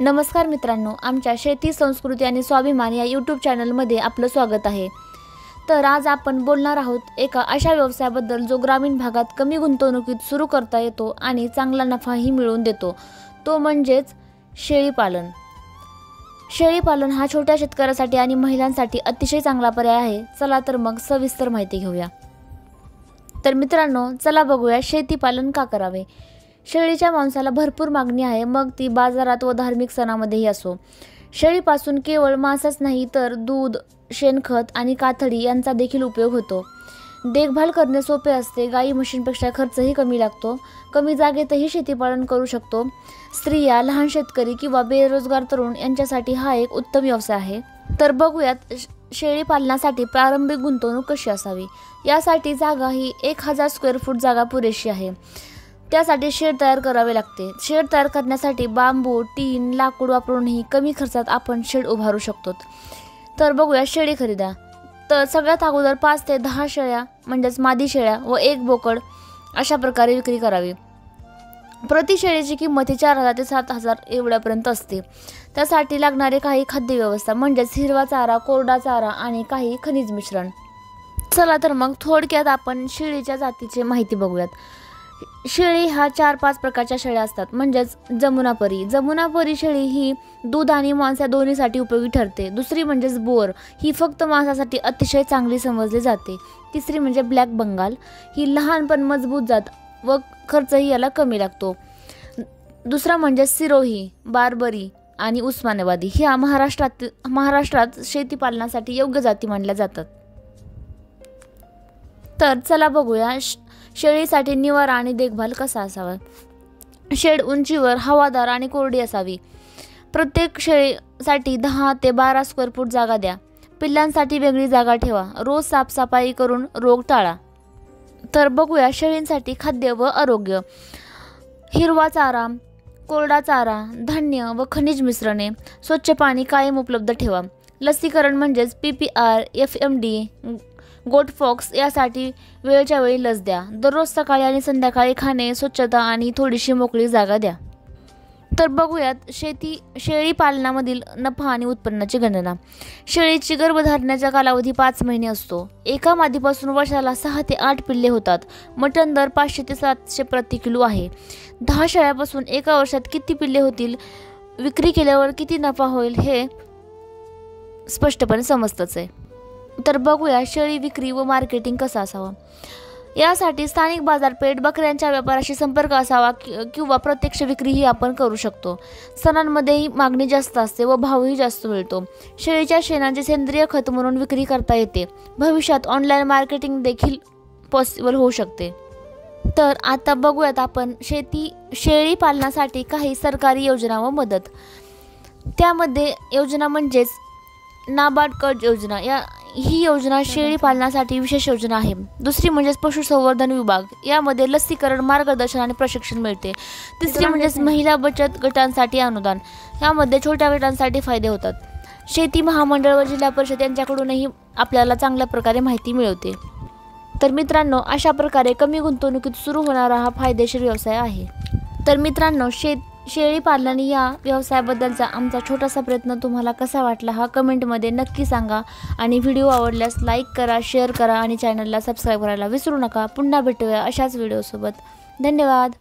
नमस्कार मित्रांनो, आमच्या शेती संस्कृती आणि स्वाभिमान या यूट्यूब चॅनलमध्ये आपलं स्वागत आहे। तर आज आपण बोलणार आहोत एका अशा व्यवसायाबद्दल जो ग्रामीण भागात कमी गुंतवणुकीत सुरू करता येतो आणि चांगला नफाही मिळवून देतो, तो म्हणजेच शेळी पालन। शेळी पालन हा छोट्या शेतकऱ्यासाठी आणि महिलांसाठी अतिशय चांगला पर्याय आहे। चला तर मग सविस्तर माहिती घेऊया। तर मित्रांनो, चला बघूया शेती पालन का करावे। शेळीच्या मांसाला भरपूर मागणी आहे, मग ती बाजारात व धार्मिक सणामध्येही असो। शेळीपासून केवळ मांसच नाही तर दूध, शेणखत आणि कातडी यांचा देखील उपयोग होतो। देखभाल करणे सोपे असते, गाई म्हशींपेक्षा खर्चही कमी लागतो। कमी जागेतही शेतीपालन करू शकतो। स्त्रिया, लहान शेतकरी किंवा बेरोजगार तरुण यांच्यासाठी हा एक उत्तम व्यवसाय आहे। तर बघूयात शेळी पालनासाठी प्रारंभिक गुंतवणूक कशी असावी। यासाठी जागा ही 1000 स्क्वेअर फूट जागा पुरेशी आहे। त्यासाठी शेड तयार करावे लागते। शेड तयार करण्यासाठी बांबू, टीन, लाकूड वापरूनही कमी खर्चात आपण शेड उभारू शकतो। तर बघूया शेळी खरेदी। तर सगळ्यात अगोदर 5 ते 10 शेळ्या म्हणजेच मादी शेळ्या व 1 बोकड अशा प्रकारे विक्री करावी। प्रति शेळीची किंमत 4000 ते 7000 एवढ्यापर्यंत असते। त्यासाठी लागणारे काही खाद्य व्यवस्था म्हणजेच हिरवा चारा, कोरडा चारा आणि काही खनिज मिश्रण। चला तर मग थोडक्यात आपण शेळीच्या जातीची माहिती बघूयात। शेळी ह्या 4-5 प्रकारच्या शेळ्या असतात, म्हणजेच जमुनापरी शेळी ही दूध आणि मांस या दोन्हीसाठी उपयोगी ठरते। दुसरी म्हणजेच बोर, ही फक्त मांसासाठी अतिशय चांगली समजली जाते। तिसरी म्हणजे ब्लॅक बंगाल, ही लहान पण मजबूत जात व खर्चही याला कमी लागतो। दुसरा म्हणजे सिरोही, बार्बरी आणि उस्मानाबादी, ह्या महाराष्ट्रात शेती पालनासाठी योग्य जाती मानल्या जातात। तर चला बघूया शेळीसाठी निवारा आणि देखभाल कसा असावा। शेड उंचीवर, हवादार आणि कोरडी असावी। प्रत्येक शेळीसाठी 10 ते 12 स्क्वेअर फूट जागा द्या। पिल्लांसाठी वेगळी जागा ठेवा। रोज साफसफाई करून रोग टाळा। तर बघूया शेळींसाठी खाद्य व आरोग्य। हिरवा चारा, कोरडा चारा, धान्य व खनिज मिश्रणे, स्वच्छ पाणी कायम उपलब्ध ठेवा। लसीकरण म्हणजेच PPR, FMD, गोटफॉक्स यासाठी वेळच्या वेळी लस द्या। दररोज सकाळी आणि संध्याकाळी खाणे, स्वच्छता आणि थोडीशी मोकळी जागा द्या। तर बघूयात शेळी पालनामधील नफा आणि उत्पन्नाची गणना। शेळीची गर्भधारणेचा कालावधी 5 महिने असतो। एका मादीपासून वर्षाला 6 ते 8 पिल्ले होतात। मटण दर 500 ते 700 प्रति किलो आहे। 10 शेळ्यापासून एका वर्षात किती पिल्ले होतील, विक्री केल्यावर किती नफा होईल हे स्पष्टपणे समजतच आहे। तर बघूया शेळी विक्री व मार्केटिंग कसं असावं। यासाठी स्थानिक बाजारपेठ, बकऱ्यांच्या व्यापाराशी संपर्क असावा किंवा प्रत्यक्ष विक्रीही आपण करू शकतो। सणांमध्येही मागणी जास्त असते व भावही जास्त मिळतो। शेळीच्या शेणाचे सेंद्रिय खत म्हणून विक्री करता येते। भविष्यात ऑनलाईन मार्केटिंग देखील पॉसिबल होऊ शकते। तर आता बघूयात आपण शेळी पालनासाठी काही सरकारी योजना व मदत। त्यामध्ये योजना म्हणजेच नाबार्ड कर्ज योजना, ही योजना शेळी पालनासाठी विशेष योजना आहे। दुसरी म्हणजे पशुसंवर्धन विभाग, यामध्ये लसीकरण, मार्गदर्शन आणि प्रशिक्षण मिळते। तिसरी म्हणजे महिला बचत गटांसाठी अनुदान, यामध्ये छोट्या गटांसाठी फायदे होतात। शेती महामंडळ व जिल्हा परिषद यांच्याकडूनही आपल्याला चांगल्या प्रकारे माहिती मिळवते। तर मित्रांनो, अशा प्रकारे कमी गुंतवणुकीत सुरू होणारा हा फायदेशीर व्यवसाय आहे। तर मित्रांनो, शेळी पालन या व्यवसायाबद्दलचा आमचा छोटासा प्रयत्न तुम्हाला कसा वाटला हा कमेंटमध्ये नक्की सांगा। आणि व्हिडिओ आवडल्यास लाईक करा, शेअर करा आणि चॅनलला सबस्क्राईब करायला विसरू नका। पुन्हा भेटूया अशाच व्हिडिओसोबत। धन्यवाद।